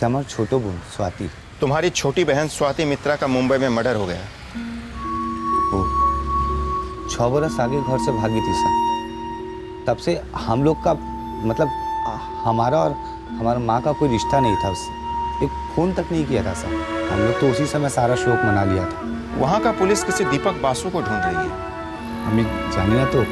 से हमार छोटो बहन स्वाति। तुम्हारी छोटी बहन स्वाति मित्रा का मुंबई में मर्डर हो गया। वो 6 बरस आगे घर से भागी थी सर। तब से हम लोग का मतलब हमारा और हमारा माँ का कोई रिश्ता नहीं था उससे। एक फ़ोन तक नहीं किया था सर। हम लोग तो उसी समय सारा शोक मना लिया था। वहाँ का पुलिस किसी दीपक बासु को ढूंढ रही है। हमें जानी ना तो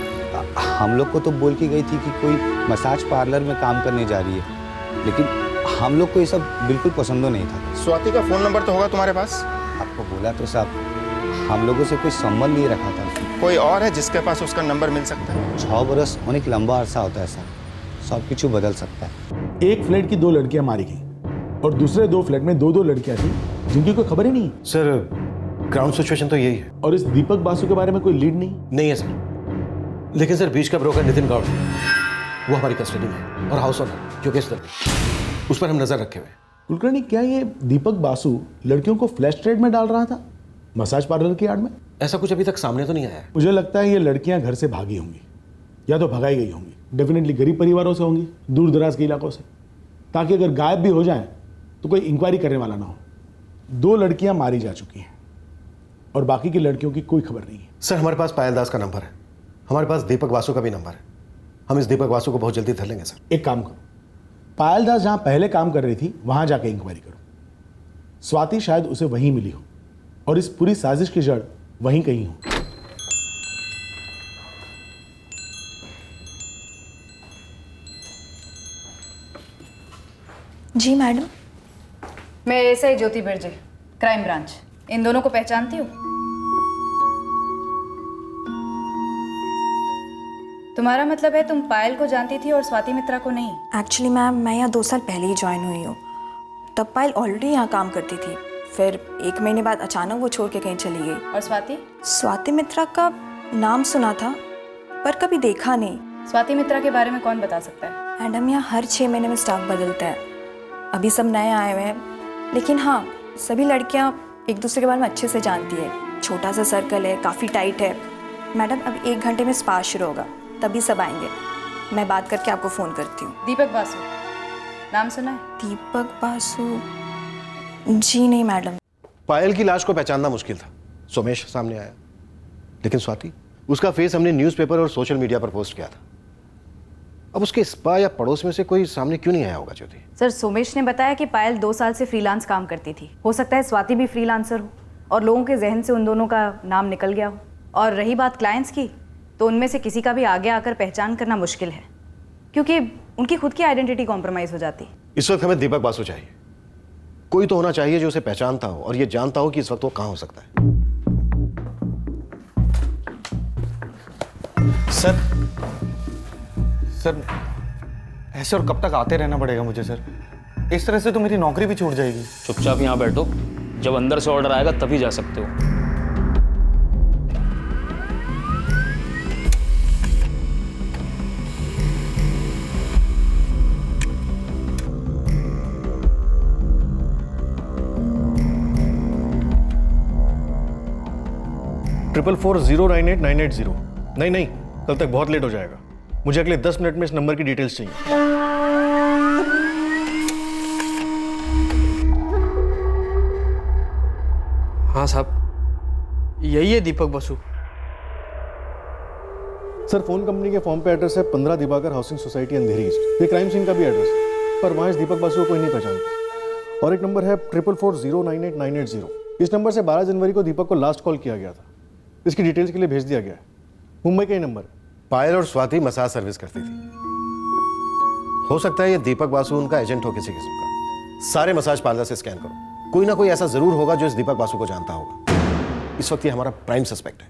हम लोग को तो बोल के गई थी कि कोई मसाज पार्लर में काम करने जा रही है, लेकिन हम लोग को ये सब बिल्कुल पसंद नहीं था। स्वाति का फ़ोन नंबर तो होगा तुम्हारे पास? आपको बोला तो साहब, हम लोगों से कोई संबंध नहीं रखा था उसने। कोई और है जिसके पास उसका नंबर मिल सकता है? 6 बरस अनेक लंबा अरसा होता है सर, सब कुछ बदल सकता है। एक फ्लैट की 2 लड़कियां मारी गई और दूसरे 2 फ्लैट में 2-2 लड़कियां थी जिनकी कोई खबर ही नहीं। सर ग्राउंड सिचुएशन तो यही है। और इस दीपक बासु के बारे में कोई लीड नहीं है सर, लेकिन सर बीच का ब्रोकर नितिन गौड़ वो हमारी कस्टडी में है और हाउस ओनर जो केस उस पर हम नजर रखे हुए। कुलकर्णी, क्या ये दीपक बासु लड़कियों को फ्लैश ट्रेड में डाल रहा था मसाज पार्लर की आड़ में? ऐसा कुछ अभी तक सामने तो नहीं आया है। मुझे लगता है ये लड़कियां घर से भागी होंगी या तो भगाई गई होंगी। डेफिनेटली गरीब परिवारों से होंगी, दूर दराज के इलाकों से, ताकि अगर गायब भी हो जाएं तो कोई इंक्वायरी करने वाला ना हो। 2 लड़कियां मारी जा चुकी हैं और बाकी की लड़कियों की कोई खबर नहीं है। सर हमारे पास पायल दास का नंबर है, हमारे पास दीपक बासु का भी नंबर है। हम इस दीपक बासु को बहुत जल्दी धर लेंगे सर। एक काम करो, पायल दास जहां पहले काम कर रही थी वहां जाके इंक्वायरी करो। स्वाति शायद उसे वहीं मिली हो और इस पूरी साजिश की जड़ वहीं कहीं हो। जी मैडम। मैं एसआई ज्योति बिरजे, क्राइम ब्रांच। इन दोनों को पहचानती हूँ? तुम्हारा मतलब है तुम पायल को जानती थी और स्वाति मित्रा को नहीं? एक्चुअली मैम, मैं यहाँ 2 साल पहले ही ज्वाइन हुई हूँ। तब पायल ऑलरेडी यहाँ काम करती थी, फिर 1 महीने बाद अचानक वो छोड़ के कहीं चली गई। और स्वाति? स्वाति मित्रा का नाम सुना था पर कभी देखा नहीं। स्वाति मित्रा के बारे में कौन बता सकता है? मैडम, यहाँ हर 6 महीने में स्टाफ बदलता है। अभी सब नए आए हुए हैं, लेकिन हाँ, सभी लड़कियाँ एक दूसरे के बारे में अच्छे से जानती है। छोटा सा सर्कल है, काफ़ी टाइट है। मैडम, अब 1 घंटे में स्पा शुरू होगा, तभी सब आएंगे। मैं बात करके आपको फ़ोन करती हूँ। दीपक बासु नाम सुना है? दीपक बासु? जी नहीं मैडम। पायल की लाश को पहचानना मुश्किल था, सोमेश सामने आया, लेकिन स्वाति, उसका फेस हमने न्यूज़पेपर और सोशल मीडिया पर पोस्ट किया था। अब उसके स्पा या पड़ोस में से कोई सामने क्यों नहीं आया होगा ज्योति? सर, सोमेश ने बताया कि पायल 2 साल से फ्रीलांस काम करती थी। हो सकता है स्वाति भी फ्रीलांसर हो और लोगों के जहन से उन दोनों का नाम निकल गया हो। और रही बात क्लाइंट्स की, तो उनमें से किसी का भी आगे आकर पहचान करना मुश्किल है, क्योंकि उनकी खुद की आइडेंटिटी कॉम्प्रोमाइज हो जाती। इस वक्त हमें दीपक बासु चाहिए। कोई तो होना चाहिए जो उसे पहचानता हो और ये जानता हो कि इस वक्त वो कहां हो सकता है। सर ऐसे और कब तक आते रहना पड़ेगा मुझे सर? इस तरह से तो मेरी नौकरी भी छूट जाएगी। चुपचाप यहाँ बैठो, जब अंदर से ऑर्डर आएगा तभी जा सकते हो। ट्रिपल 4098-980। नहीं, कल तक बहुत लेट हो जाएगा। मुझे अगले 10 मिनट में इस नंबर की डिटेल्स चाहिए। हाँ साहब, यही है दीपक बासु। सर, फोन कंपनी के फॉर्म पे एड्रेस है 15 दिवाकर हाउसिंग सोसाइटी अंधेरी ईस्ट। ये क्राइम सीन का भी एड्रेस है, पर वहाँ इस दीपक बासु को कोई नहीं पहचानता। और एक नंबर है 444098-980। इस नंबर से 12 जनवरी को दीपक को लास्ट कॉल किया गया था। इसकी डिटेल्स के लिए भेज दिया गया है। मुंबई का ही नंबर। पायल और स्वाति मसाज सर्विस करती थी। हो सकता है ये दीपक बासु उनका एजेंट हो किसी किस्म का। सारे मसाज पार्लर से स्कैन करो, कोई ना कोई ऐसा जरूर होगा जो इस दीपक बासु को जानता होगा। इस वक्त ये हमारा प्राइम सस्पेक्ट है।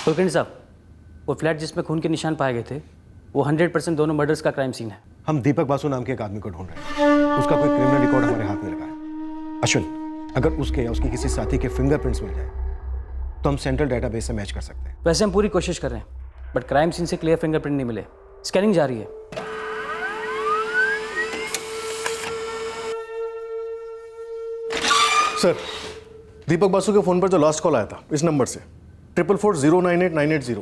कुलकर्णी साहब, वो फ्लैट जिसमें खून के निशान पाए गए थे, वो 100% दोनों मर्डर्स का क्राइम सीन है। हम दीपक बासु नाम के एक आदमी को ढूंढ रहे हैं। उसका कोई क्रिमिनल रिकॉर्ड हमारे हाथ में लगा है। अश्विन, अगर उसके या उसकी किसी साथी के फिंगरप्रिंट्स मिल जाए तो हम सेंट्रल डेटाबेस से मैच कर सकते हैं। वैसे हम पूरी कोशिश कर रहे हैं, बट क्राइम सीन से क्लियर फिंगरप्रिंट नहीं मिले। स्कैनिंग जारी है। सर, दीपक बासु के फोन पर जो लास्ट कॉल आया था इस नंबर से 444098-980,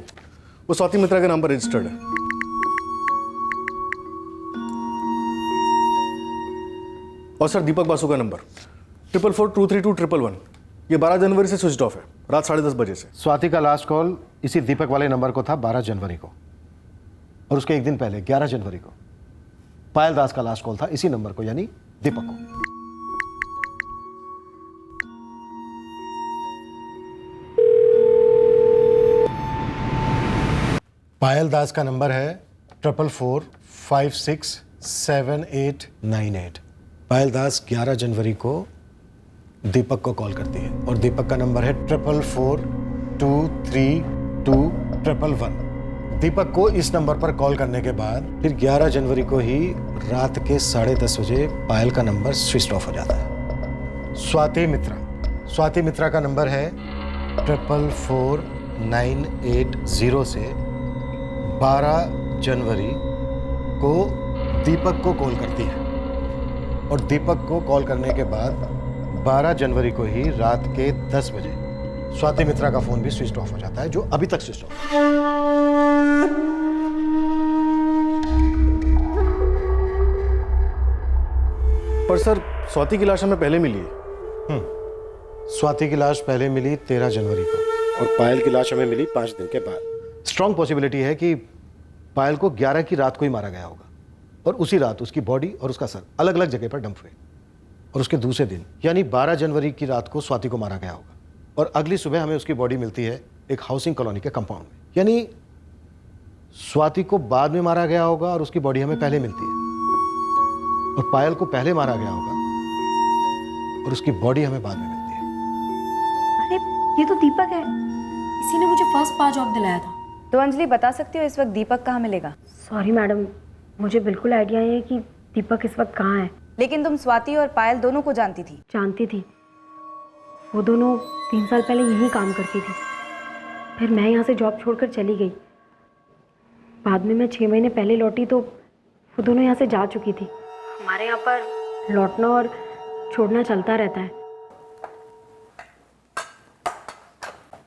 वो स्वाति मित्रा के नाम पर रजिस्टर्ड है। और सर दीपक बासु का नंबर 44423211, ये 12 जनवरी से स्विच ऑफ है, रात 10:30 बजे से। स्वाति का लास्ट कॉल इसी दीपक वाले नंबर को था 12 जनवरी को, और उसके एक दिन पहले 11 जनवरी को पायल दास का लास्ट कॉल था इसी नंबर को, यानी दीपक को। पायल दास का नंबर है 4445678898। पायल दास 11 जनवरी को दीपक को कॉल करती है, और दीपक का नंबर है 44423211। दीपक को इस नंबर पर कॉल करने के बाद फिर 11 जनवरी को ही रात के 10:30 बजे पायल का नंबर स्विच ऑफ हो जाता है। स्वाति मित्रा का नंबर है 444980 से 12 जनवरी को दीपक को कॉल करती है, और दीपक को कॉल करने के बाद 12 जनवरी को ही रात के 10 बजे स्वाति मित्रा का फोन भी स्विच ऑफ हो जाता है, जो अभी तक स्विच ऑफ है। पर सर स्वाति की लाश हमें पहले मिली है। स्वाति की लाश पहले मिली 13 जनवरी को, और पायल की लाश हमें मिली 5 दिन के बाद। स्ट्रांग पॉसिबिलिटी है कि पायल को 11 की रात को ही मारा गया होगा, और उसी रात उसकी बॉडी और उसका सर अलग अलग जगह पर डंप हुए, और उसके दूसरे दिन यानी 12 जनवरी की रात को स्वाति को मारा गया होगा, और अगली सुबह हमें उसकी बॉडी मिलती है एक हाउसिंग कॉलोनी के कंपाउंड में। यानी स्वाति को बाद में मारा गया होगा और उसकी बॉडी हमें पहले मिलती है, और पायल को पहले मारा गया होगा और उसकी बॉडी हमें बाद में मिलती है। अरे ये तो दीपक है, इसी ने मुझे फर्स्ट पास जॉब दिलाया था। तो अंजलि बता सकती हो इस वक्त दीपक कहाँ मिलेगा? सॉरी मैडम, मुझे बिल्कुल आइडिया नहीं है कि दीपक इस वक्त कहाँ है। लेकिन तुम स्वाति और पायल दोनों को जानती थी? जानती थी, वो दोनों 3 साल पहले यहीं काम करती थी, फिर मैं यहाँ से जॉब छोड़कर चली गई। बाद में मैं 6 महीने पहले लौटी तो वो दोनों यहाँ से जा चुकी थी। हमारे यहाँ पर लौटना और छोड़ना चलता रहता है।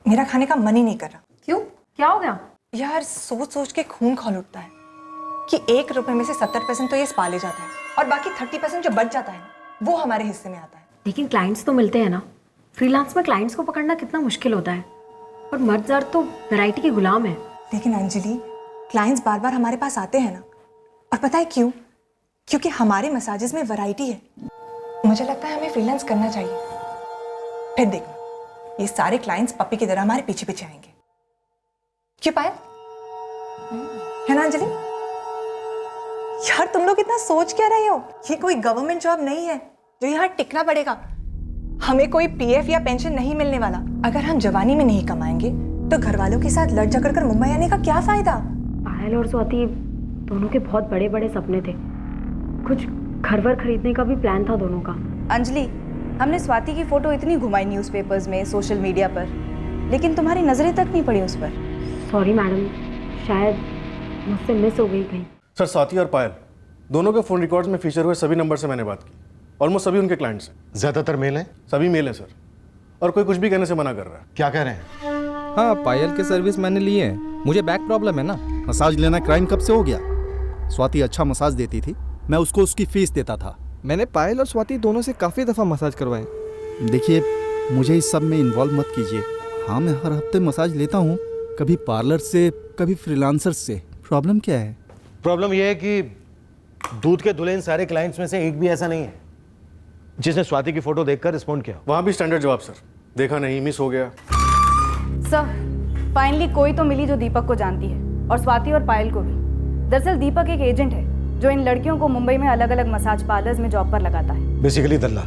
मेरा खाने का मन ही नहीं कर रहा। क्यों, क्या हो गया? यार सोच सोच के खून खौल उठता है कि 1 रुपए में से 70% तो ये स्पा ले जाता है, और बाकी 30% जो बच जाता है वो हमारे हिस्से में आता है। लेकिन क्लाइंट्स तो मिलते हैं ना। फ्रीलांस में क्लाइंट्स को पकड़ना कितना मुश्किल होता है, और मर्द ज़र तो वैरायटी के गुलाम है। लेकिन अंजलि, क्लाइंट्स बार बार हमारे पास आते हैं ना, और पता है क्यों? क्योंकि हमारे मसाजेस में वैरायटी है। मुझे लगता है हमें फ्रीलांस करना चाहिए। फिर देखना, ये सारे क्लाइंट्स पप्पी की तरह हमारे पीछे पीछे आएंगे। क्यों पायल? है ना अंजलि? यार तुम लोग इतना सोच क्या रहे हो? ये कोई गवर्नमेंट जॉब नहीं है जो यहाँ टिकना पड़ेगा। हमें कोई पीएफ या पेंशन नहीं मिलने वाला। अगर हम जवानी में नहीं कमाएंगे तो घर वालों के साथ लड़ झगड़ कर मुंबई आने का क्या फायदा? पायल और स्वाति दोनों के बहुत बड़े बड़े सपने थे। कुछ घर वर खरीदने का भी प्लान था दोनों का। अंजलि, हमने स्वाति की फोटो इतनी घुमाई न्यूज़पेपर्स में, सोशल मीडिया पर, लेकिन तुम्हारी नजरें तक नहीं पड़ी उस पर। सॉरी मैडम, शायद मुझसे मिस हो गई कहीं। सर स्वाति और पायल दोनों के फ़ोन रिकॉर्ड्स में फीचर हुए सभी नंबर से मैंने बात की। ऑलमोस्ट सभी उनके क्लाइंट्स हैं। ज्यादातर मेल हैं? सभी मेल हैं सर, और कोई कुछ भी कहने से मना कर रहा है। क्या कह रहे हैं? हाँ, पायल के सर्विस मैंने लिए हैं। मुझे बैक प्रॉब्लम है ना। मसाज लेना क्राइम कब से हो गया? स्वाति अच्छा मसाज देती थी, मैं उसको उसकी फीस देता था। मैंने पायल और स्वाति दोनों से काफ़ी दफ़ा मसाज करवाए। देखिए, मुझे इस सब में इन्वॉल्व मत कीजिए। हाँ, मैं हर हफ्ते मसाज लेता हूँ, कभी पार्लर से, कभी फ्रीलांसर से। प्रॉब्लम क्या है? प्रॉब्लम यह है कि दूध के धुले इन सारे क्लाइंट्स में से एक भी ऐसा नहीं है जिसने स्वाति की फोटो देखकर रिस्पॉन्ड किया। वहाँ भी स्टैंडर्ड जवाब सर, देखा नहीं, मिस हो गया। सर, फाइनली कोई तो मिली जो दीपक को जानती है, और स्वाति और पायल को भी। दरअसल दीपक एक एजेंट है जो इन लड़कियों को मुंबई में अलग अलग मसाज पार्लर्स में जॉब पर लगाता है। बेसिकली दल्ला।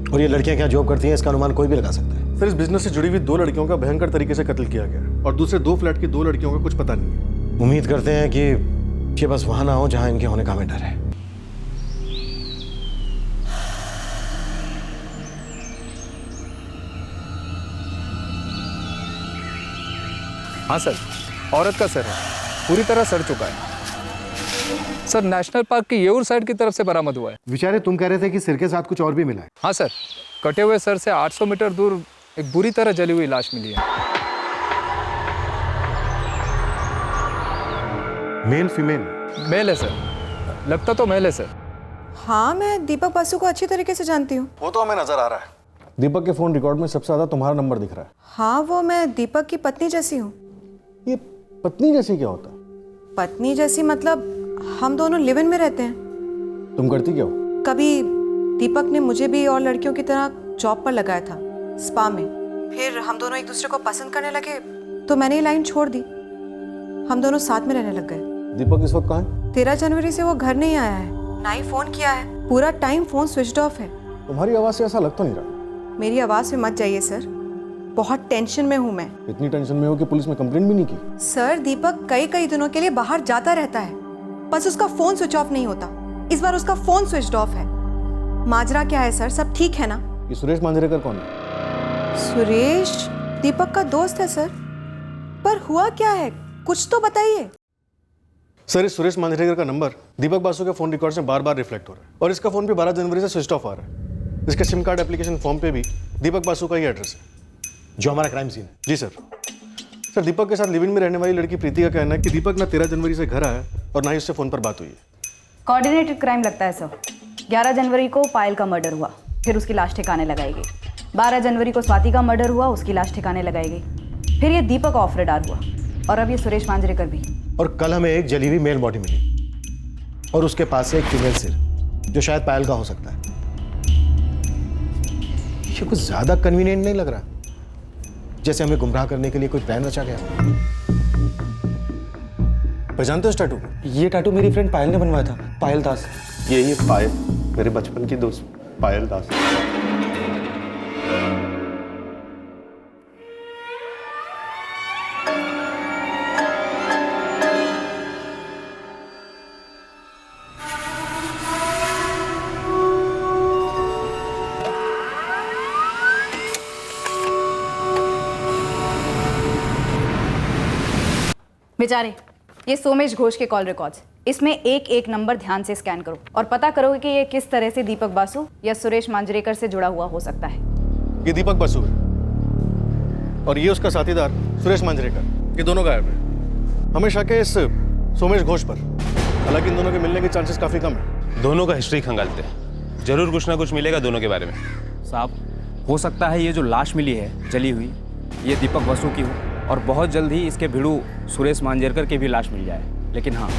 और ये लड़कियां क्या जॉब करती हैं इसका अनुमान कोई भी लगा सकता है। सर इस बिजनेस से जुड़ी हुई 2 लड़कियों का भयंकर तरीके से कत्ल किया गया, और दूसरे 2 फ्लैट की 2 लड़कियों का कुछ पता नहीं है। उम्मीद करते हैं कि ये बस वहां ना हो जहां इनके होने का हमें डर है। हाँ सर, औरत का सर है, पूरी तरह सड़ चुका है सर। नेशनल पार्क की येऊर साइड की तरफ से बरामद हुआ है। विचारे तुम कह रहे थे कि सिर के साथ कुछ और भी मिला है। हाँ सर, कटे हुए सर से 800 मीटर दूर एक बुरी तरह जली हुई लाश मिली है। Male female? मेल है सर, लगता तो मेल है सर। हाँ, मैं दीपक बासु को अच्छी तरीके से जानती हूँ। वो तो हमें नजर आ रहा है। दीपक के फोन रिकॉर्ड में सबसे ज्यादा तुम्हारा नंबर दिख रहा है। हाँ, वो मैं दीपक की पत्नी जैसी हूँ। ये पत्नी जैसी क्या होता है? पत्नी जैसी मतलब हम दोनों लिव इन में रहते हैं। तुम करती क्या हो? कभी दीपक ने मुझे भी और लड़कियों की तरह जॉब पर लगाया था, स्पा में। फिर हम दोनों एक दूसरे को पसंद करने लगे तो मैंने ये लाइन छोड़ दी। हम दोनों साथ में रहने लग गए। दीपक इस वक्त कहाँ है? 13 जनवरी से वो घर नहीं आया है, ना ही फोन किया है। पूरा टाइम फोन स्विच ऑफ है। तुम्हारी आवाज से ऐसा लग तो नहीं रहा। मेरी आवाज़ में मत जाइए सर, बहुत टेंशन में हूँ मैं। इतनी टेंशन में हो कि पुलिस में कंप्लेंट भी नहीं की? सर, दीपक कई दिनों के लिए बाहर जाता रहता है, बस उसका फोन स्विच ऑफ नहीं होता। इस बार उसका फोन स्विच ऑफ है। माजरा क्या है सर, सब ठीक है ना? ये सुरेश मांजरेकर कौन है? सुरेश दीपक का दोस्त है सर। पर हुआ क्या है, कुछ तो बताइए। सर, इस सुरेश मांजरेकर का नंबर दीपक बासु के फोन रिकॉर्ड में बार बार रिफ्लेक्ट हो रहा है और इसका फोन भी 12 जनवरी से स्विच ऑफ आ रहा है। इसके सिम कार्ड एप्लीकेशन फॉर्म पे भी दीपक बासु का ही एड्रेस है, जो हमारा क्राइम सीन है। जी सर। सर, दीपक के साथ लिव इन में रहने वाली लड़की प्रीति का कहना है कि दीपक ना 13 जनवरी से घर आया और ना ही उससे फोन पर बात हुई है। कोऑर्डिनेटेड क्राइम लगता है सर। 11 जनवरी को पायल का मर्डर हुआ, फिर उसकी लाश ठिकाने लगाई गई। 12 जनवरी को स्वाति का मर्डर हुआ, उसकी लाश ठिकाने लगाई गई। फिर ये दीपक ऑफ रेडार हुआ और अब ये सुरेश मांजरेकर भी। और कल हमें एक जली हुई मेल बॉडी मिली और उसके पास से एक फीमेल सिर, जो शायद पायल का हो सकता है। ये कुछ ज्यादा कन्वीनियंट नहीं लग रहा, जैसे हमें गुमराह करने के लिए कोई प्लान रचा गया। पहचानते हो इस टैटू? ये टैटू मेरी फ्रेंड पायल ने बनवाया था, पायल दास। यही है पायल, मेरे बचपन की दोस्त पायल दास। बेचारे, ये सोमेश घोष के कॉल रिकॉर्ड्स। इसमें एक एक नंबर ध्यान से स्कैन करो और पता करोगे कि ये किस तरह से दीपक बासु या सुरेश मांजरेकर से जुड़ा हुआ हो सकता है। ये दीपक बासु है और ये उसका साथीदार सुरेश मांजरेकर। ये दोनों गायब हैं। हमें शक है इस सोमेश घोष पर, हालांकि इन दोनों के मिलने के चांसेस काफी कम है। दोनों का हिस्ट्री खंगालते हैं, जरूर कुछ ना कुछ मिलेगा दोनों के बारे में। साहब, हो सकता है ये जो लाश मिली है जली हुई, ये दीपक बासु की हो और बहुत जल्द ही इसके भिड़ू सुरेश मांजरेकर की भी लाश मिल जाए। लेकिन हाँ,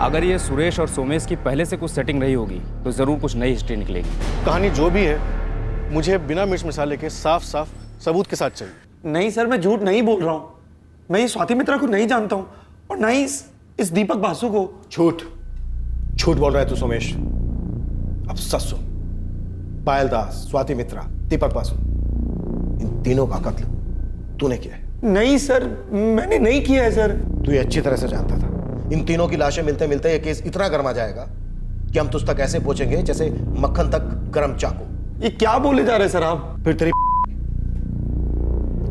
अगर ये सुरेश और सोमेश की पहले से कुछ सेटिंग रही होगी तो ज़रूर कुछ नई हिस्ट्री निकलेगी। कहानी जो भी है, मुझे बिना मिर्च मसाले के साफ साफ सबूत के साथ चाहिए। नहीं सर, मैं झूठ नहीं बोल रहा हूँ। मैं ये स्वाति मित्रा को नहीं जानता हूँ और ना ही इस दीपक बासु को। झूठ बोल रहा है तू सोमेश। अब सच सुन, पायल दास, स्वाति मित्रा, दीपक बासु, इन तीनों का कत्ल तूने किया है। नहीं सर, मैंने नहीं किया है सर। तू ये अच्छी तरह से जानता था। इन तीनों की लाशें मिलते मिलते ये केस इतना गर्मा जाएगा कि हम तुझ तक ऐसे पहुंचेंगे जैसे मक्खन तक गरम चाकू। ये क्या बोले जा रहे हैं सर आप? फिर तेरी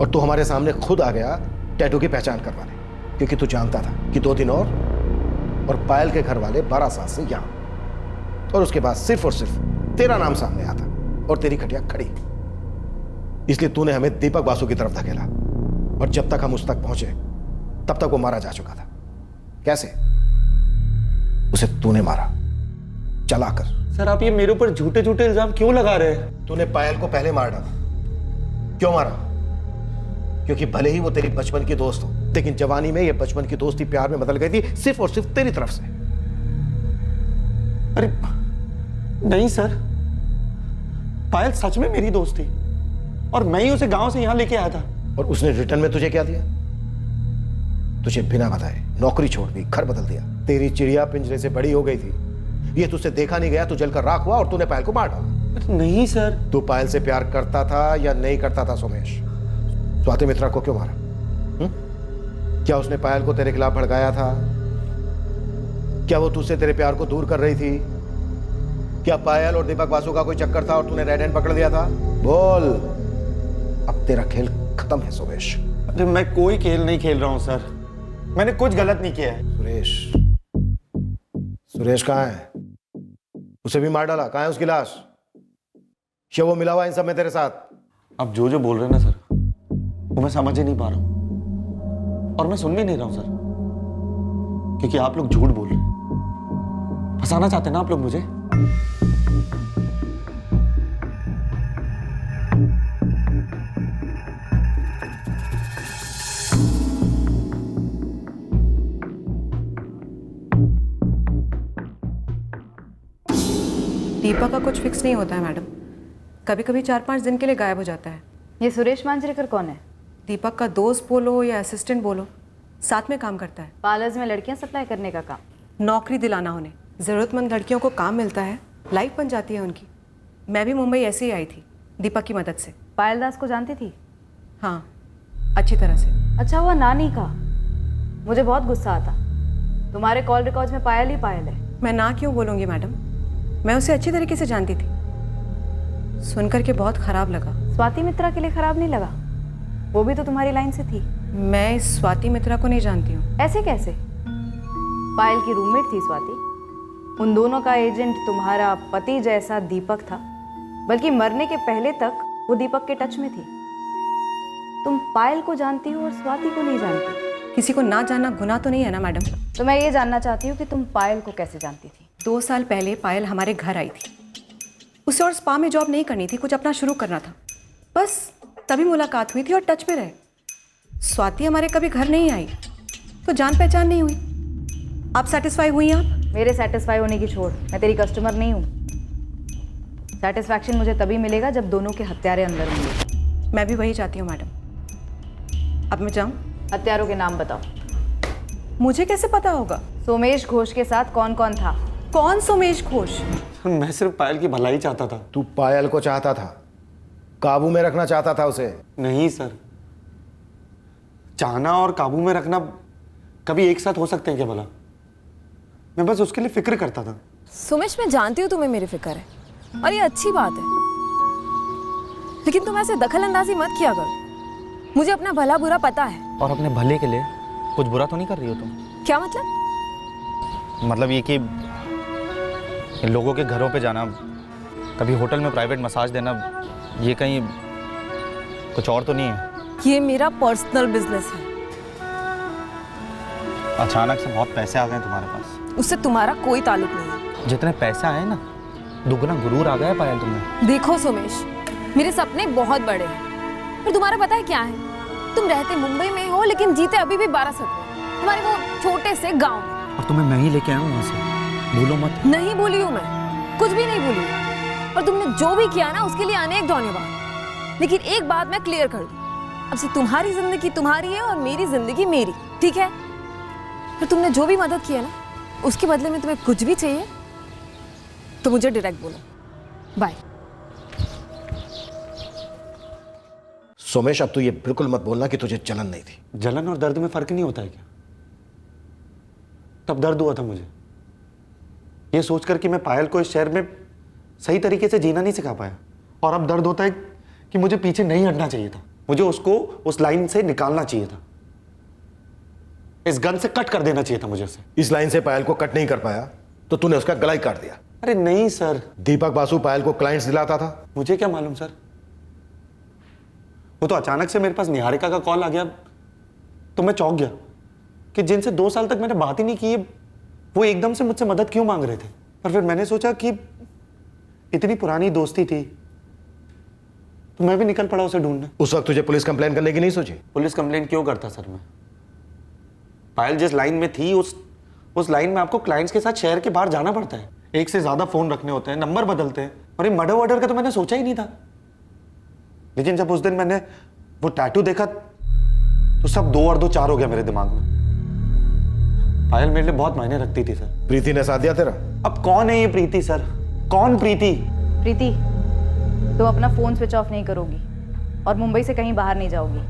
और तू हमारे सामने खुद आ गया टैटू की पहचान करवाने, क्योंकि तू जानता था कि 2 दिन और पायल के घर वाले 12 साल से यहां, और उसके बाद सिर्फ और सिर्फ तेरा नाम सामने आता और तेरी खटिया खड़ी। इसलिए तूने हमें दीपक बासु की तरफ धकेला और जब तक हम उस तक पहुंचे तब तक वो मारा जा चुका था। कैसे? उसे तूने मारा, चलाकर। सर, आप ये मेरे ऊपर झूठे झूठे इल्जाम क्यों लगा रहे हैं? तूने पायल को पहले मार डाला। क्यों मारा? क्योंकि भले ही वो तेरी बचपन की दोस्त हो, लेकिन जवानी में ये बचपन की दोस्ती प्यार में बदल गई थी, सिर्फ और सिर्फ तेरी तरफ से। अरे नहीं सर, पायल सच में मेरी दोस्त थी और मैं ही उसे गांव से यहां लेके आया था। और उसने रिटर्न में तुझे क्या दिया? तुझे बिना बताए नौकरी छोड़ दी, घर बदल दिया। तेरी चिड़िया पिंजरे से बड़ी हो गई थी, ये तुझसे देखा नहीं गया, तू जलकर राख हुआ और तूने पायल को मार डाला। नहीं सर। तू पायल से प्यार करता था या नहीं करता था सोमेश? स्वाति मित्रा को क्यों मारा? क्या उसने पायल को तेरे खिलाफ भड़काया था? क्या वो तुझसे तेरे प्यार को दूर कर रही थी? क्या पायल और दीपक बासु का कोई चक्कर था और तूने रेड हैंड पकड़ लिया था? बोल, अब तेरा खेल खत्म है सोमेश। अरे मैं कोई खेल नहीं खेल रहा हूं सर, मैंने कुछ गलत नहीं किया है। सुरेश कहाँ है? उसे भी मार डाला? कहाँ है उसकी लाश? क्या वो मिला हुआ इन सब में तेरे साथ? आप जो जो बोल रहे हैं ना सर, वो मैं समझ ही नहीं पा रहा हूं और मैं सुन भी नहीं रहा हूं सर, क्योंकि आप लोग झूठ बोल रहे हैं। फंसाना चाहते हैं ना आप लोग मुझे। दीपक का कुछ फिक्स नहीं होता है मैडम, कभी कभी 4-5 दिन के लिए गायब हो जाता है। ये सुरेश मांजरेकर कौन है? दीपक का दोस्त बोलो या असिस्टेंट बोलो, साथ में काम करता है। पार्लर्स में लड़कियां सप्लाई करने का काम? नौकरी दिलाना उन्हें, ज़रूरतमंद लड़कियों को काम मिलता है, लाइफ बन जाती है उनकी। मैं भी मुंबई ऐसे ही आई थी दीपक की मदद से। पायल दास को जानती थी? हाँ, अच्छी तरह से। अच्छा हुआ नानी का, मुझे बहुत गुस्सा आता। तुम्हारे कॉल रिकॉर्ड्स में पायल ही पायल है। मैं ना क्यों बोलूँगी मैडम, मैं उसे अच्छी तरीके से जानती थी। सुनकर के बहुत ख़राब लगा। स्वाति मित्रा के लिए ख़राब नहीं लगा? वो भी तो तुम्हारी लाइन से थी। मैं इस स्वाति मित्रा को नहीं जानती हूँ। ऐसे कैसे? पायल की रूममेट थी स्वाति। उन दोनों का एजेंट तुम्हारा पति जैसा दीपक था, बल्कि मरने के पहले तक वो दीपक के टच में थी। तुम पायल को जानती हो और स्वाति को नहीं जानती। किसी को ना जानना गुनाह तो नहीं है ना मैडम? तो मैं ये जानना चाहती हूँ कि तुम पायल को कैसे जानती थी? 2 साल पहले पायल हमारे घर आई थी। उसे और स्पा में जॉब नहीं करनी थी, कुछ अपना शुरू करना था, बस तभी मुलाकात हुई थी और टच में रहे। स्वाति हमारे कभी घर नहीं आई तो जान पहचान नहीं हुई। आप सेटिस्फाई हुई? आप? मेरे सेटिस्फाई होने की छोड़, मैं तेरी कस्टमर नहीं हूँ। सेटिस्फैक्शन मुझे तभी मिलेगा जब दोनों के हत्यारे अंदर होंगे। मैं भी वही चाहती हूँ मैडम। अब मैं जाऊँ? हत्यारों के नाम बताओ। मुझे कैसे पता होगा? सोमेश घोष के साथ कौन कौन था? कौन सोमेश घोष? मैं सिर्फ पायल की भलाई चाहता था। तू पायल को चाहता था, काबू में रखना चाहता था उसे? नहीं सर, चाहना और काबू में रखना कभी एक साथ हो सकते हैं क्या भला? मैं बस उसके लिए फिक्र करता था। सुमेश, मैं जानती हूँ तुम्हें मेरी फिक्र है और ये अच्छी बात है, लेकिन तुम ऐसे दखल अंदाजी मत किया करो। मुझे अपना भला बुरा पता है। और अपने भले के लिए कुछ बुरा तो नहीं कर रही हो तुम? क्या मतलब? मतलब ये कि इन लोगों के घरों पे जाना, कभी होटल में प्राइवेट मसाज देना, ये कहीं कुछ और तो नहीं है? ये मेरा पर्सनल बिजनेस है। अचानक से बहुत पैसे आ गए तुम्हारे पास। उससे तुम्हारा कोई ताल्लुक नहीं है। जितने पैसे आए ना, दुगना गुरूर आ गया पायल तुम्हें। देखो सोमेश, मेरे सपने बहुत बड़े हैं, पर तुम्हारा पता है क्या है? तुम रहते मुंबई में हो लेकिन जीते अभी भी 12 सपने हमारे वो छोटे से गांव में। और तुम्हें मैं ही लेके आया हूँ वहाँ से, भूलो मत। नहीं भूली हूँ मैं, कुछ भी नहीं भूली हूँ। और तुमने जो भी किया ना उसके लिए अनेक धन्यवाद। लेकिन एक बात मैं क्लियर कर दूँ, अब से तुम्हारी जिंदगी तुम्हारी है और मेरी जिंदगी मेरी, ठीक है? फिर तुमने जो भी मदद की है ना, उसके बदले में तुम्हें कुछ भी चाहिए तो मुझे डायरेक्ट बोलो। बाय। सोमेश, अब तू ये बिल्कुल मत बोलना कि तुझे जलन नहीं थी। जलन और दर्द में फर्क नहीं होता है क्या? तब दर्द हुआ था मुझे, ये सोचकर कि मैं पायल को इस शहर में सही तरीके से जीना नहीं सिखा पाया। और अब दर्द होता है कि मुझे पीछे नहीं हटना चाहिए था, मुझे उसको उस लाइन से निकालना चाहिए था, इस गन से कट कर देना चाहिए था मुझे उसे। इस लाइन से पायल को कट नहीं कर पाया तो तूने उसका गला ही काट दिया। अरे नहीं सर। दीपक बासु पायल को क्लाइंट्स दिलाता था? मुझे क्या मालूम सर, वो तो अचानक से मेरे पास निहारिका का कॉल आ गया तो मैं चौंक गया कि जिनसे 2 साल तक मैंने बात ही नहीं की, वो एकदम से मुझसे मदद क्यों मांग रहे थे। पर फिर मैंने सोचा कि इतनी पुरानी दोस्ती थी तो मैं भी निकल पड़ा उसे ढूंढने। उस वक्त तुझे पुलिस कंप्लेन करने की नहीं सोची? पुलिस कंप्लेन क्यों करता सर मैं? पायल जिस लाइन में थी उस लाइन में आपको क्लाइंट्स के साथ शहर के बाहर जाना पड़ता है, एक से ज्यादा फोन रखने होते हैं, नंबर बदलते हैं, और ये मर्डर वर्डर का तो मैंने सोचा ही नहीं था। लेकिन जब उस दिन मैंने वो टैटू देखा तो सब 2 और 2 4 हो गया मेरे दिमाग में। पायल मेरे लिए बहुत मायने रखती थी सर। प्रीति ने साथ दिया तेरा? अब कौन है ये प्रीति सर? कौन प्रीति? प्रीति, तुम अपना फोन स्विच ऑफ नहीं करोगी और मुंबई से कहीं बाहर नहीं जाओगी।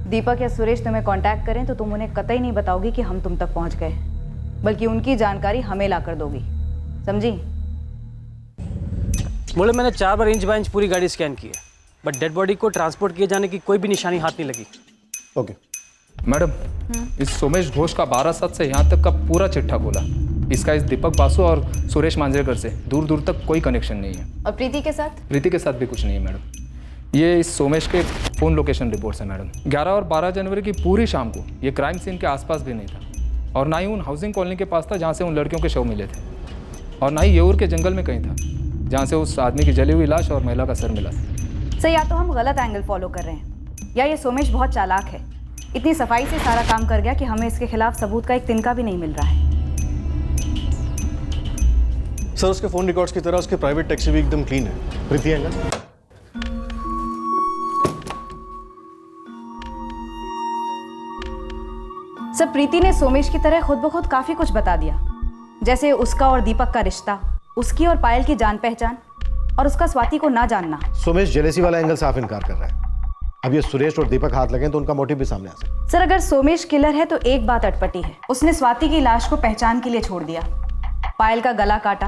दीपक या सुरेश तुम्हें कांटेक्ट करें तो तुम उन्हें कतई नहीं बताओगी कि हम तुम तक पहुंच गए, बल्कि उनकी जानकारी हमें लाकर दोगी, समझी? बोले मैंने 4 बार इंच बाय इंच पूरी गाड़ी स्कैन की है, बट डेड बॉडी को ट्रांसपोर्ट किए जाने की कोई भी निशानी हाथ नहीं लगी। ओके मैडम, इस सोमेश घोष का 12/7 से यहाँ तक का पूरा चिट्ठा खोला। इसका इस दीपक बासु और सुरेश मांजरेकर से दूर दूर तक कोई कनेक्शन नहीं है। और प्रीति के साथ? प्रीति के साथ भी कुछ नहीं है मैडम। ये इस सोमेश के फ़ोन लोकेशन रिपोर्ट्स है मैडम। 11 और 12 जनवरी की पूरी शाम को ये क्राइम सीन के आसपास भी नहीं था, और ना ही उन हाउसिंग कॉलोनी के पास था जहाँ से उन लड़कियों के शव मिले थे, और ना ही येऊर के जंगल में कहीं था जहाँ से उस आदमी की जली हुई लाश और महिला का सर मिला था। सर, या तो हम गलत एंगल फॉलो कर रहे हैं या ये सोमेश बहुत चालाक है। इतनी सफाई से सारा काम कर गया कि हमें इसके खिलाफ सबूत का एक तिनका भी नहीं मिल रहा है। सर उसके फ़ोन रिकॉर्ड्स की तरह उसके प्राइवेट टैक्सी भी एकदम क्लीन है। प्रीति एंगल, सर प्रीति ने सोमेश की तरह खुद ब खुद काफी कुछ बता दिया, जैसे उसका और दीपक का रिश्ता, उसकी और पायल की जान पहचान, और उसका स्वाति को ना जानना। सोमेश जेलेसी वाला एंगल साफ इनकार कर रहा है। अब ये सुरेश और दीपक हाथ लगे तो उनका मोटिव भी सामने आ सकता है। सर अगर सोमेश किलर है तो एक बात अटपटी है, उसने स्वाति की लाश को पहचान के लिए छोड़ दिया, पायल का गला काटा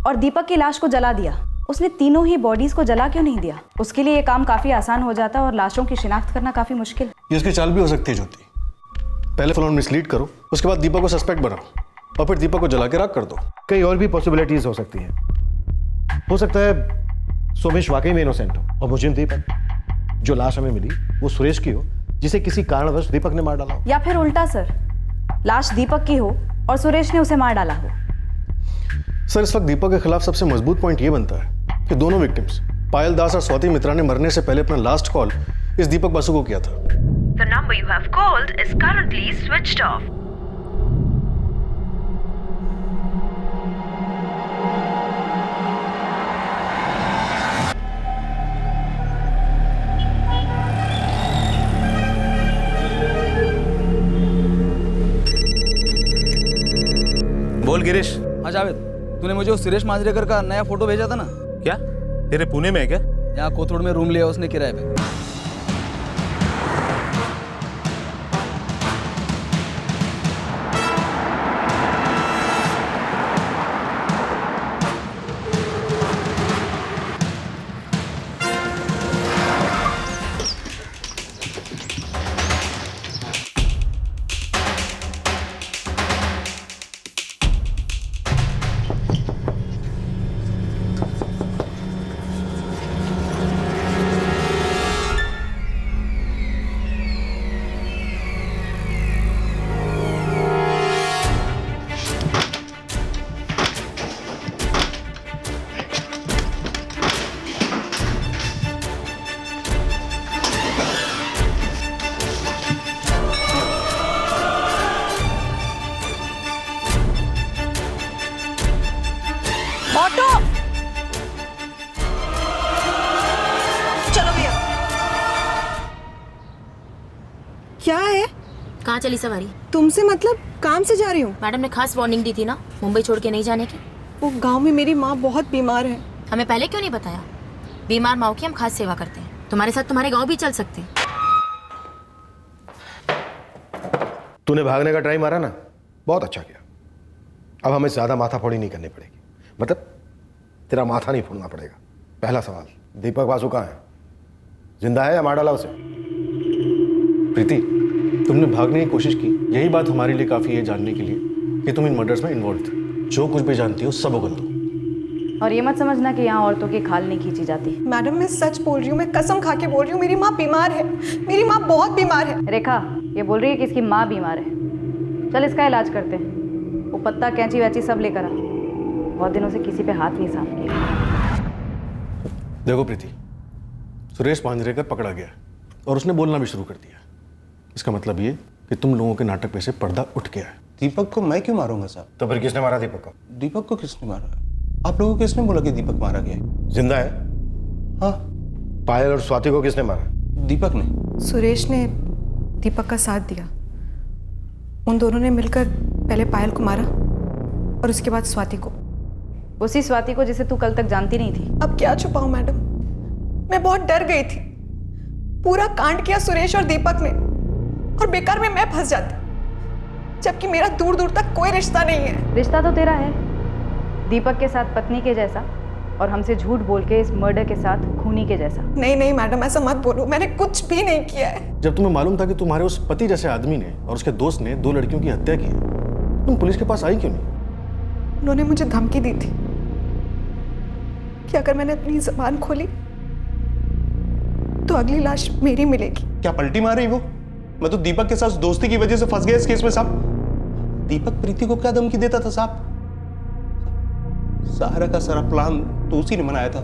और दीपक की लाश को जला दिया। उसने तीनों ही बॉडीज को जला क्यों नहीं दिया? उसके लिए ये काम काफी आसान हो जाता और लाशों की शिनाख्त करना काफी मुश्किल। ये उसकी चाल भी हो सकती है ज्योति। पहले फुल ऑन मिसलीड करो, उसके बाद दीपक को सस्पेक्ट बनाओ और फिर दीपक को जला के राख कर दो। कई और भी पॉसिबिलिटीज हो सकती हैं। हो सकता है सोमेश वाकई में इनोसेंट हो और मुझे दीपक, जो लाश हमें मिली वो सुरेश की हो, जिसे किसी कारणवश दीपक ने मार डाला हो। या फिर उल्टा सर, लाश दीपक की हो और सुरेश ने उसे मार डाला हो। सर इस वक्त दीपक के खिलाफ सबसे मजबूत पॉइंट ये बनता है कि दोनों विक्टिम्स पायल दास और स्वाति मित्रा ने मरने से पहले अपना लास्ट कॉल इस दीपक बासु को किया था। The number you have called is currently switched off. बोल गिरीश। हाँ जावेद, तूने मुझे उस सुरेश मांजरेकर का नया फोटो भेजा था ना? क्या तेरे पुणे में है क्या? यहाँ कोथरूड में रूम लिया उसने किराए पे। ऑटो चलो भैया। क्या है? कहाँ चली सवारी? तुमसे मतलब काम से जा रही हूँ। मैडम ने खास वार्निंग दी थी ना, मुंबई छोड़ के नहीं जाने की। वो गांव में मेरी माँ बहुत बीमार है। हमें पहले क्यों नहीं बताया? बीमार माँ की हम खास सेवा करते हैं, तुम्हारे साथ तुम्हारे गाँव भी चल सकते हैं। तूने भागने का ट्राई मारा ना, बहुत अच्छा किया। अब हमें ज्यादा माथाफोड़ी नहीं करनी पड़ेगी, मतलब तेरा माथा नहीं फोड़ना पड़ेगा। पहला सवाल, दीपक बासु कहाँ है? जिंदा है या मार डाला उसे? प्रीति, तुमने भागने की कोशिश की, यही बात हमारे लिए काफी है जानने के लिए कि तुम इन मर्डर्स में इन्वॉल्व थे। जो कुछ भी जानती हो सब उगल दो। और ये मत समझना कि यहाँ औरतों की खाल नहीं खींची जाती। मैडम मैं सच बोल रही हूँ, मैं कसम खा के बोल रही हूँ, मेरी माँ बीमार है। मेरी माँ बहुत बीमार है। रेखा ये बोल रही है कि इसकी माँ बीमार है। चल इसका इलाज करते हैं। वो पत्ता कैंची वैची सब लेकर आ, बहुत दिनों से किसी पे हाथ नहीं साफ किया। देखो प्रीति, सुरेश मांजरेकर पकड़ा गया और उसने बोलना भी शुरू कर दिया। इसका मतलब ये कि तुम लोगों के नाटक पे से पर्दा उठ गया है। दीपक को मैं क्यों मारूंगा साहब? तो फिर किसने मारा दीपक को? दीपक को किसने मारा? आप लोगों को किसने बोला कि दीपक मारा गया है? जिंदा है? हाँ। पायल और स्वाति को किसने मारा? दीपक ने। सुरेश ने दीपक का साथ दिया। उन दोनों ने मिलकर पहले पायल को मारा और उसके बाद स्वाति को। उसी स्वाति को जिसे तू कल तक जानती नहीं थी। अब क्या छुपाऊं मैडम, मैं बहुत डर गई थी। पूरा कांड किया सुरेश और दीपक ने और बेकार में मैं फंस जाती, जबकि मेरा दूर दूर तक कोई रिश्ता नहीं है। रिश्ता तो तेरा है, दीपक के साथ पत्नी के जैसा और हमसे झूठ बोल के इस मर्डर के साथ खूनी के जैसा। नहीं नहीं मैडम ऐसा मत बोलो, मैंने कुछ भी नहीं किया है। जब तुम्हें मालूम था कि तुम्हारे उस पति जैसे आदमी ने और उसके दोस्त ने 2 लड़कियों की हत्या की, तुम पुलिस के पास आई क्यों नहीं? उन्होंने मुझे धमकी दी थी कि अगर मैंने अपनी जुबान खोली तो अगली लाश मेरी मिलेगी। क्या पलटी मार रही वो? मैं तो दीपक के साथ दोस्ती की वजह से फंस गया इस केस में साहब। दीपक प्रीति को क्या धमकी देता था साहब? सारा का सारा प्लान तो उसी ने बनाया था।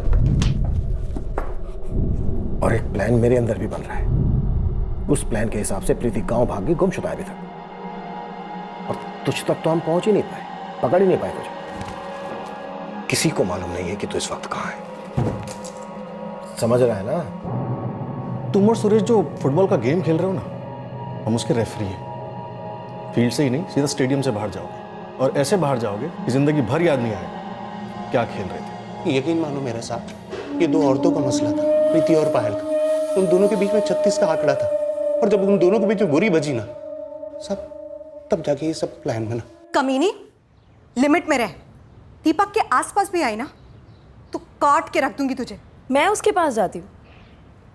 और एक प्लान मेरे अंदर भी बन रहा है। उस प्लान के हिसाब से प्रीति गांव भाग गई, गुमशुदा है अभी तक, और तुझ तक तो हम पहुंच ही नहीं पाए, पकड़ ही नहीं पाए तुझे। किसी को मालूम नहीं है कि तू इस वक्त कहाँ है। समझ रहा है ना? तुम और सुरेश जो फुटबॉल का गेम खेल रहे हो ना, हम उसके रेफरी हैं। फील्ड से ही नहीं, सीधा स्टेडियम से बाहर जाओगे, और ऐसे बाहर जाओगे कि जिंदगी भर याद नहीं आएगा क्या खेल रहे थे। यकीन मानो मेरे साथ, ये दो औरतों का मसला था, प्रीति और पायल का। उन दोनों के बीच में 36 का आंकड़ा था, और जब उन दोनों के बीच में बुरी बजी ना सब, तब जाके ये सब प्लान बना। कमीनी, लिमिट में रह। दीपक के आसपास भी आई ना तो काट के रख दूंगी तुझे। मैं उसके पास जाती हूँ?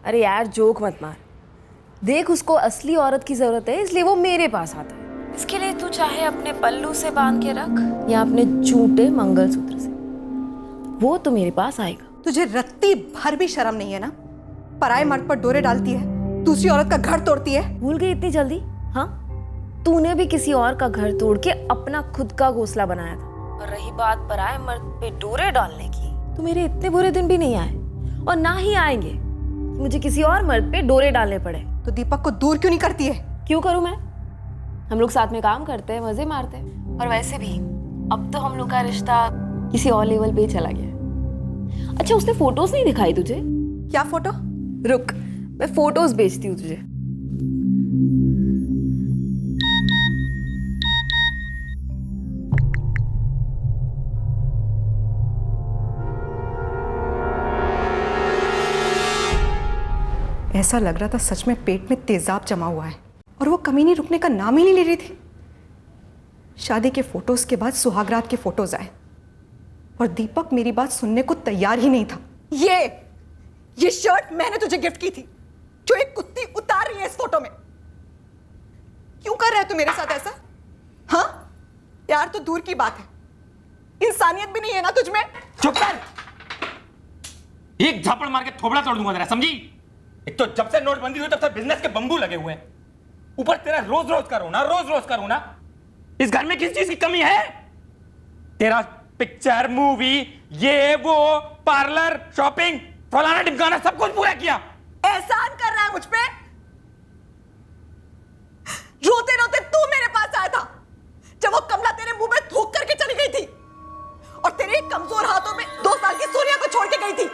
अरे यार जोक मत मार। देख, उसको असली औरत की जरूरत है, इसलिए वो मेरे पास आता है। इसके लिए तू चाहे अपने पल्लू से बांध के रख या अपने झूठे मंगलसूत्र से, वो तो मेरे पास आएगा। तुझे रत्ती भर भी शर्म नहीं है ना? पराये मर्द पर डोरे डालती है, दूसरी औरत का घर तोड़ती है। भूल गई इतनी जल्दी? हाँ, तूने भी किसी और का घर तोड़ के अपना खुद का घोंसला बनाया था। और रही बात पराये मर्द पे डोरे डालने की, तो मेरे इतने बुरे दिन भी नहीं आए और ना ही आएंगे कि मुझे किसी और मर्द पे डोरे डालने पड़े। तो दीपक को दूर क्यों नहीं करती है? क्यों करूं मैं? हम लोग साथ में काम करते हैं, मजे मारते हैं, और वैसे भी अब तो हम लोग का रिश्ता किसी और लेवल पे चला गया। अच्छा, उसने फोटोज नहीं दिखाई तुझे? क्या फोटो? रुक, मैं फोटोज भेजती हूँ तुझे। ऐसा लग रहा था सच में पेट में तेजाब जमा हुआ है, और वो कमीनी रुकने का नाम ही नहीं ले रही थी। शादी के फोटोज के बाद सुहागरात के फोटोज आए, और दीपक मेरी बात सुनने को तैयार ही नहीं था। ये शर्ट मैंने तुझे गिफ्ट की थी, जो एक कुत्ती उतार रही है इस फोटो में। क्यों कर रहा है तू मेरे साथ ऐसा? हाँ यार, तो दूर की बात है, इंसानियत भी नहीं है ना तुझमें? चुप कर! एक झापड़ मार के थोबड़ा तोड़ दूंगा तेरा, समझी? एक तो जब से नोटबंदी हुई तब से बिजनेस के बंबू लगे हुए हैं, ऊपर तेरा रोज रोज का रोना। इस घर में किस चीज की कमी है? तेरा पिक्चर, मूवी, ये वो, पार्लर, शॉपिंग, फलाना ढिमकाना सब कुछ पूरा किया। एहसान कर रहा है मुझ पे? रोते रोते तू मेरे पास आया था जब वो कमला तेरे मुंह में थूक करके चली गई थी, और तेरे कमजोर हाथों में 2 साल की सोनिया को छोड़ के गई थी।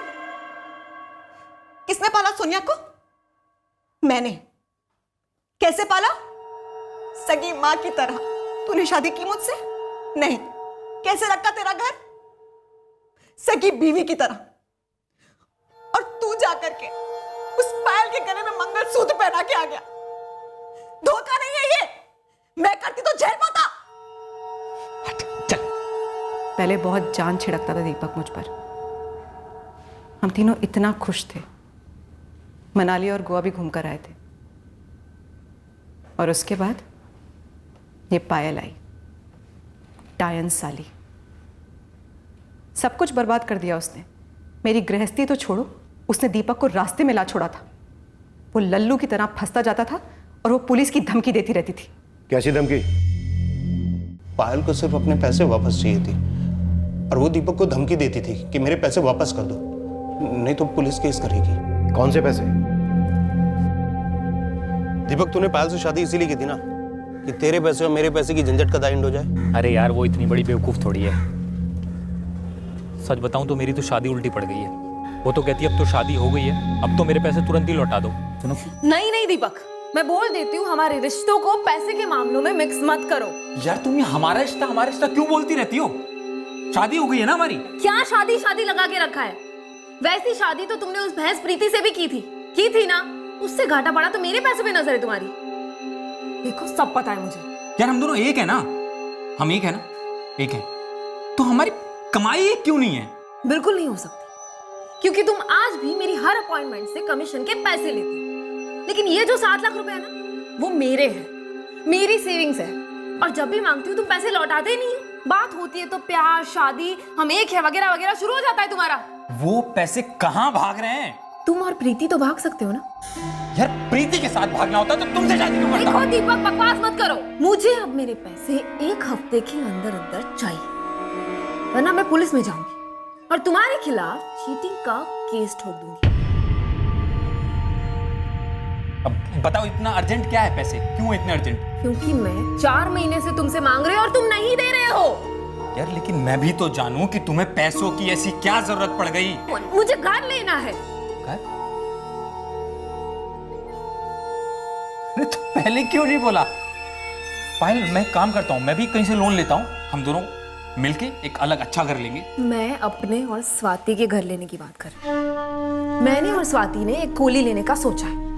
किसने पाला सोनिया को? मैंने। कैसे पाला? सगी मां की तरह। तूने शादी की मुझसे? नहीं। कैसे रखा तेरा घर? सगी बीवी की तरह। और तू जाकर के उस पायल के गले में मंगलसूत्र पहना के आ गया। धोखा नहीं है ये? मैं करती तो झेल पाता। चल। पहले बहुत जान छिड़कता था दीपक मुझ पर। हम तीनों इतना खुश थे, मनाली और गोवा भी घूमकर आए थे, और उसके बाद ये पायल आई, टायन साली। सब कुछ बर्बाद कर दिया उसने। मेरी गृहस्थी तो छोड़ो, उसने दीपक को रास्ते में ला छोड़ा था। वो लल्लू की तरह फंसता जाता था, और वो पुलिस की धमकी देती रहती थी। कैसी धमकी? पायल को सिर्फ अपने पैसे वापस चाहिए थी, और वो दीपक को धमकी देती थी कि मेरे पैसे वापस कर दो, नहीं तो पुलिस केस करेगी। कौन से पैसे? दीपक, तूने पायल से शादी इसीलिए की थी ना कि तेरे पैसे और मेरे पैसे की झंझट का दायिंड हो जाए। अरे यार, वो इतनी बड़ी बेवकूफ थोड़ी है। सच बताऊं तो मेरी तो शादी उल्टी पड़ गई है। वो तो कहती है अब तो शादी हो गई है, अब तो मेरे पैसे तुरंत ही लौटा दो। सुनो, नहीं दीपक, मैं बोल देती हूँ, हमारे रिश्तों को पैसे के मामलों में मिक्स मत करो। यार तुम ये हमारा रिश्ता क्यों बोलती रहती हो? शादी हो गई है ना हमारी। क्या शादी लगा के रखा है? वैसी शादी तो तुमने उस भैंस प्रीति से भी की थी ना? उससे घाटा पड़ा तो मेरे पैसे पे नजर है तुम्हारी। देखो, सब पता है मुझे। यार हम दोनों एक है ना? हम एक है ना? एक है तो हमारी कमाई एक क्यों नहीं है? बिल्कुल नहीं हो सकती, क्योंकि तुम आज भी मेरी हर अपॉइंटमेंट से कमीशन के पैसे लेते हो। लेकिन ये जो 7 लाख रुपए है ना, वो मेरे हैं, मेरी सेविंग्स है, और जब भी मांगती हूँ तुम पैसे लौटाते ही नहीं हो। बात होती है तो प्यार, शादी, हम एक है वगैरह वगैरह शुरू हो जाता है तुम्हारा। वो पैसे कहाँ भाग रहे हैं? तुम और प्रीति तो भाग सकते हो ना? यार प्रीति के साथ भागना होता तो तुमसे शादी क्यों करता? देखो दीपक, बकवास मत करो। मुझे अब मेरे पैसे 1 हफ्ते के अंदर चाहिए, वरना मैं पुलिस में जाऊंगी और तुम्हारे खिलाफ चीटिंग का केस ठोक दूंगी। अब बताओ, इतना अर्जेंट क्या है पैसे? क्यों इतने अर्जेंट? क्योंकि मैं 4 महीने से तुमसे मांग रही हूँ और तुम नहीं दे रहे हो। यार लेकिन मैं भी तो जानूं कि तुम्हें पैसों की ऐसी क्या जरूरत पड़ गई। मुझे घर लेना है। अरे तो पहले क्यों नहीं बोला? पायल, मैं काम करता हूँ, मैं भी कहीं से लोन लेता हूँ, हम दोनों मिलके एक अलग अच्छा घर लेंगे। मैं अपने और स्वाति के घर लेने की बात कर रही हूँ। मैंने और स्वाति ने एक कोली लेने का सोचा है।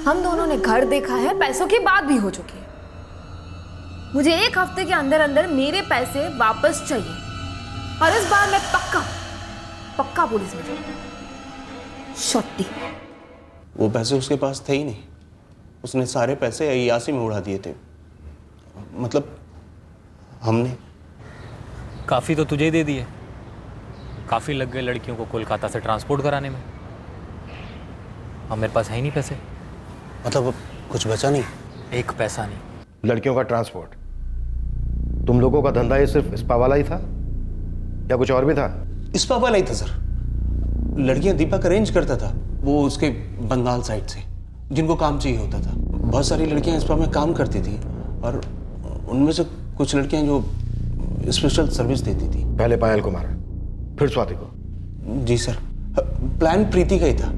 हम दोनों ने घर देखा है, पैसों की बात भी हो चुकी है। मुझे 1 हफ्ते के अंदर अंदर मेरे पैसे वापस चाहिए और इस बार मैं पक्का पुलिस में जाऊंगी। शॉटी। वो पैसे उसके पास थे ही नहीं, उसने सारे पैसे अय्यासी में उड़ा दिए थे। मतलब हमने काफी तो तुझे ही दे दिए, काफी लग गए लड़कियों को कोलकाता से ट्रांसपोर्ट कराने में। अब मेरे पास है ही नहीं पैसे। मतलब अब कुछ बचा नहीं? एक पैसा नहीं। लड़कियों का ट्रांसपोर्ट, तुम लोगों का धंधा ये सिर्फ स्पा वाला ही था या कुछ और भी था? स्पा वाला ही था सर। लड़कियां दीपक अरेंज करता था, वो उसके बंगाल साइड से, जिनको काम चाहिए होता था। बहुत सारी लड़कियां स्पा में काम करती थी और उनमें से कुछ लड़कियां जो स्पेशल सर्विस देती थी। पहले पायल को मारा, फिर स्वाति को? जी सर, प्लान प्रीति का ही था।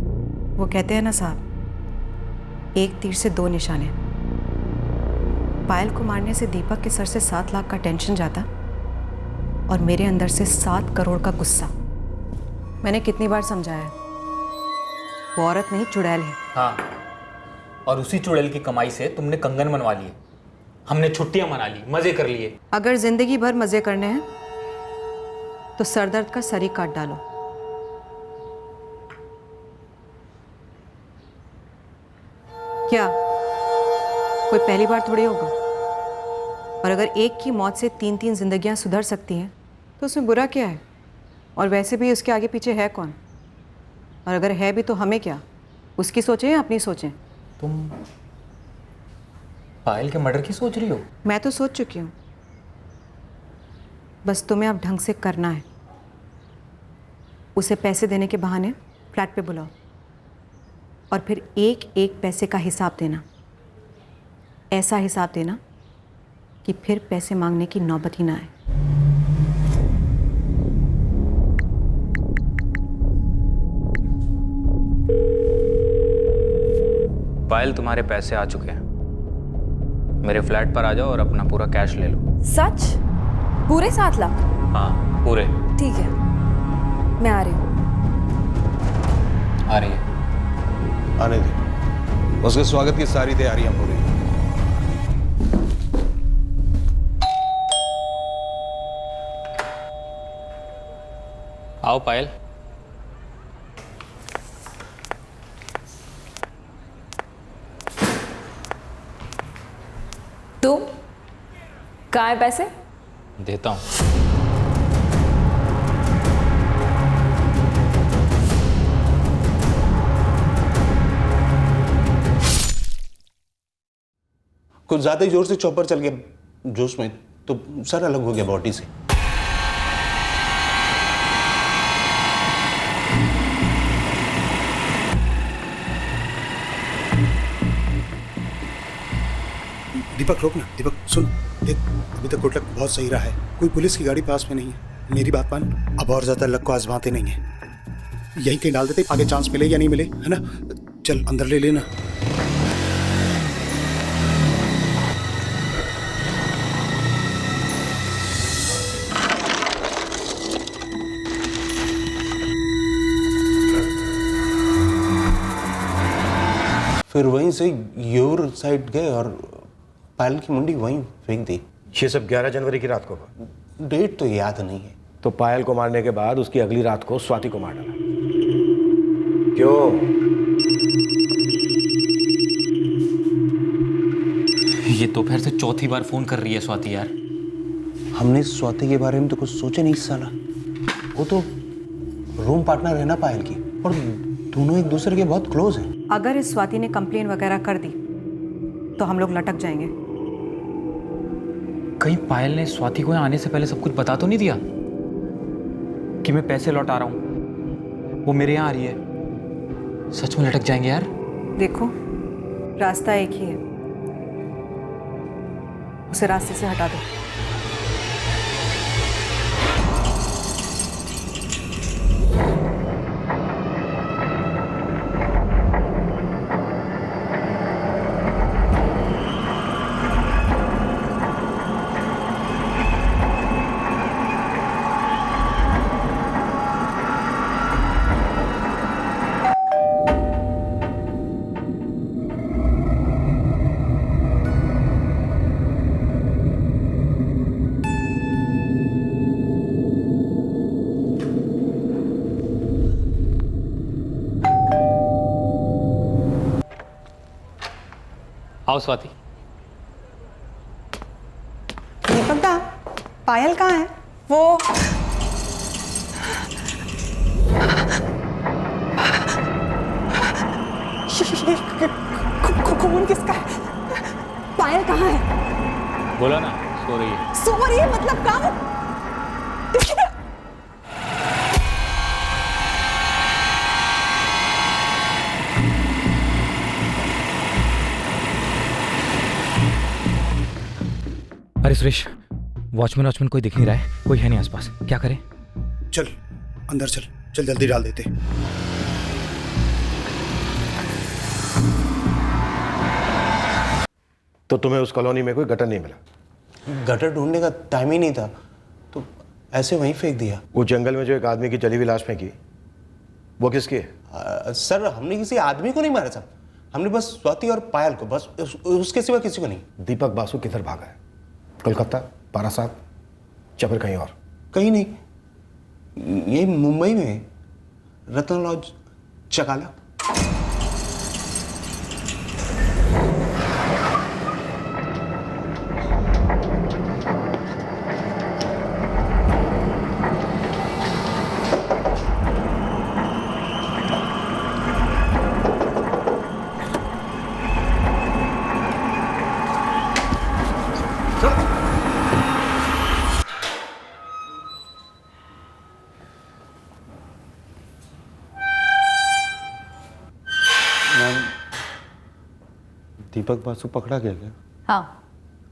वो कहते हैं ना साहब, एक तीर से 2 निशाने। पायल को मारने से दीपक के सर से 7 लाख का टेंशन जाता और मेरे अंदर से 7 करोड़ का गुस्सा। मैंने कितनी बार समझाया है, वो औरत नहीं चुड़ैल है। हाँ, और उसी चुड़ैल की कमाई से तुमने कंगन बनवा लिए, हमने छुट्टियां मना ली, मजे कर लिए। अगर जिंदगी भर मजे करने हैं तो सरदर्द का सर ही काट डालो। क्या कोई पहली बार थोड़ी होगा? और अगर एक की मौत से 3-3 जिंदगियां सुधर सकती हैं तो उसमें बुरा क्या है? और वैसे भी उसके आगे पीछे है कौन? और अगर है भी तो हमें क्या? उसकी सोचें या अपनी सोचें? तुम पायल के मर्डर की सोच रही हो? मैं तो सोच चुकी हूँ, बस तुम्हें अब ढंग से करना है। उसे पैसे देने के बहाने फ्लैट पे बुलाओ और फिर एक एक पैसे का हिसाब देना। ऐसा हिसाब देना कि फिर पैसे मांगने की नौबत ही ना आए। पायल, तुम्हारे पैसे आ चुके हैं। मेरे फ्लैट पर आ जाओ और अपना पूरा कैश ले लो। सच? पूरे 7 लाख? हाँ, पूरे। ठीक है, मैं आ रही हूँ। आ रही है? आने दे, उसके स्वागत की सारी तैयारियां हो रही हैं। आओ पायल। तुम कहाँ है पैसे? देता हूं। कुछ ज्यादा ही जोर से चॉपर चल गया जोश में, तो सर अलग हो गया बॉडी से। दीपक रोक ना, दीपक सुन, देख अभी तक गुड लक बहुत सही रहा है, कोई पुलिस की गाड़ी पास में नहीं है। मेरी बात मान, अब और ज्यादा लक को आजमाते नहीं है, यहीं कहीं डाल देते, आगे चांस मिले या नहीं मिले, है ना? चल अंदर ले लेना। फिर वहीं से योर साइड गए और पायल की मुंडी वहीं फेंक दी। ये सब 11 जनवरी की रात को हुआ। डेट तो याद नहीं है। तो पायल को मारने के बाद उसकी अगली रात को स्वाति को मार डाला। क्यों? ये दोपहर से चौथी बार फोन कर रही है स्वाति यार। हमने स्वाति के बारे में तो कुछ सोचा नहीं साला। वो तो रूम पार्टनर है ना पायल की, और दोनों एक दूसरे के बहुत क्लोज हैं। अगर इस स्वाति ने कंप्लेन वगैरह कर दी तो हम लोग लटक जाएंगे। कहीं पायल ने स्वाति को यहाँ आने से पहले सब कुछ बता तो नहीं दिया कि मैं पैसे लौटा रहा हूँ, वो मेरे यहाँ आ रही है? सच में लटक जाएंगे यार। देखो, रास्ता एक ही है, उसे रास्ते से हटा दो। आओ स्वाति। दीपकदा, पायल कहाँ है? वो खून किसका है? पायल कहाँ है? बोला ना, सो रही है। सो रही है मतलब कहाँ? अरे सुरेश, वॉचमैन कोई दिख नहीं रहा है, कोई है नहीं आसपास, क्या करें? चल अंदर चल, चल जल्दी डाल देते। तो तुम्हें उस कॉलोनी में कोई गटर नहीं मिला? गटर ढूंढने का टाइम ही नहीं था, तो ऐसे वहीं फेंक दिया। वो जंगल में जो एक आदमी की जली हुई लाश फेंकी, वो किसकी है? सर हमने किसी आदमी को नहीं मारा साहब, हमने बस स्वाति और पायल को, बस उसके सिवा किसी को नहीं। दीपक बासु किधर भागा है? कोलकाता, बारासात या फिर कहीं और? कहीं नहीं, ये मुंबई में रत्न लॉज चकाला। दीपक बासु पकड़ा गया क्या? हाँ,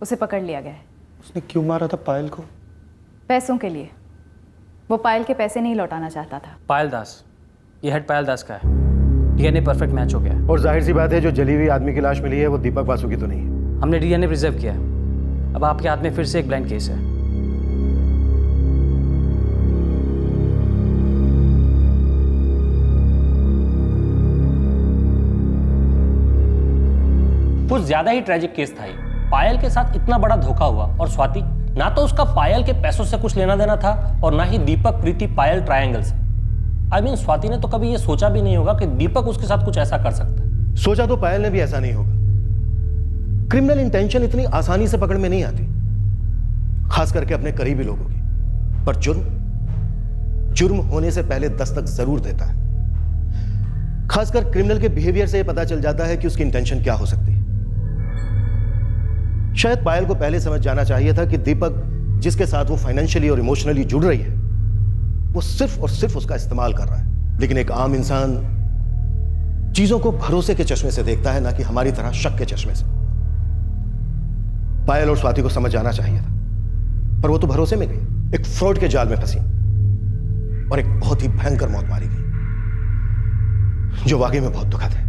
उसे पकड़ लिया गया है। उसने क्यों मारा था पायल को? पैसों के लिए। वो पायल के पैसे नहीं लौटाना चाहता था। पायल दास, ये हेड पायल दास का है। डीएनए परफेक्ट मैच हो गया। और जाहिर सी बात है, जो जली हुई आदमी की लाश मिली है वो दीपक बासु की तो नहीं है। हमने डीएनए प्रिजर्व किया है। अब आपके हाथ में फिर से एक ब्लाइंड केस है। कुछ ज्यादा ही ट्रेजिक केस था ये। पायल के साथ इतना बड़ा धोखा हुआ, और स्वाति, ना तो उसका पायल के पैसों से कुछ लेना देना था और ना ही दीपक प्रीति पायल ट्रायंगल से। आई मीन स्वाति ने तो कभी ये सोचा भी नहीं होगा कि दीपक उसके साथ कुछ ऐसा कर सकता है। सोचा तो पायल ने भी ऐसा नहीं होगा। क्रिमिनल इंटेंशन इतनी आसानी से पकड़ में नहीं आती, खास करके अपने करीबी लोगों की। पर जुर्म होने से पहले दस्तक जरूर देता है। खासकर क्रिमिनल के बिहेवियर से पता चल जाता है कि उसकी इंटेंशन क्या हो सकती है। शायद पायल को पहले समझ जाना चाहिए था कि दीपक जिसके साथ वो फाइनेंशियली और इमोशनली जुड़ रही है, वो सिर्फ और सिर्फ उसका इस्तेमाल कर रहा है। लेकिन एक आम इंसान चीजों को भरोसे के चश्मे से देखता है, ना कि हमारी तरह शक के चश्मे से। पायल और स्वाति को समझ जाना चाहिए था, पर वो तो भरोसे में गई, एक फ्रॉड के जाल में फंसी और एक बहुत ही भयंकर मौत मारी गई, जो वाकई में बहुत दुखद है।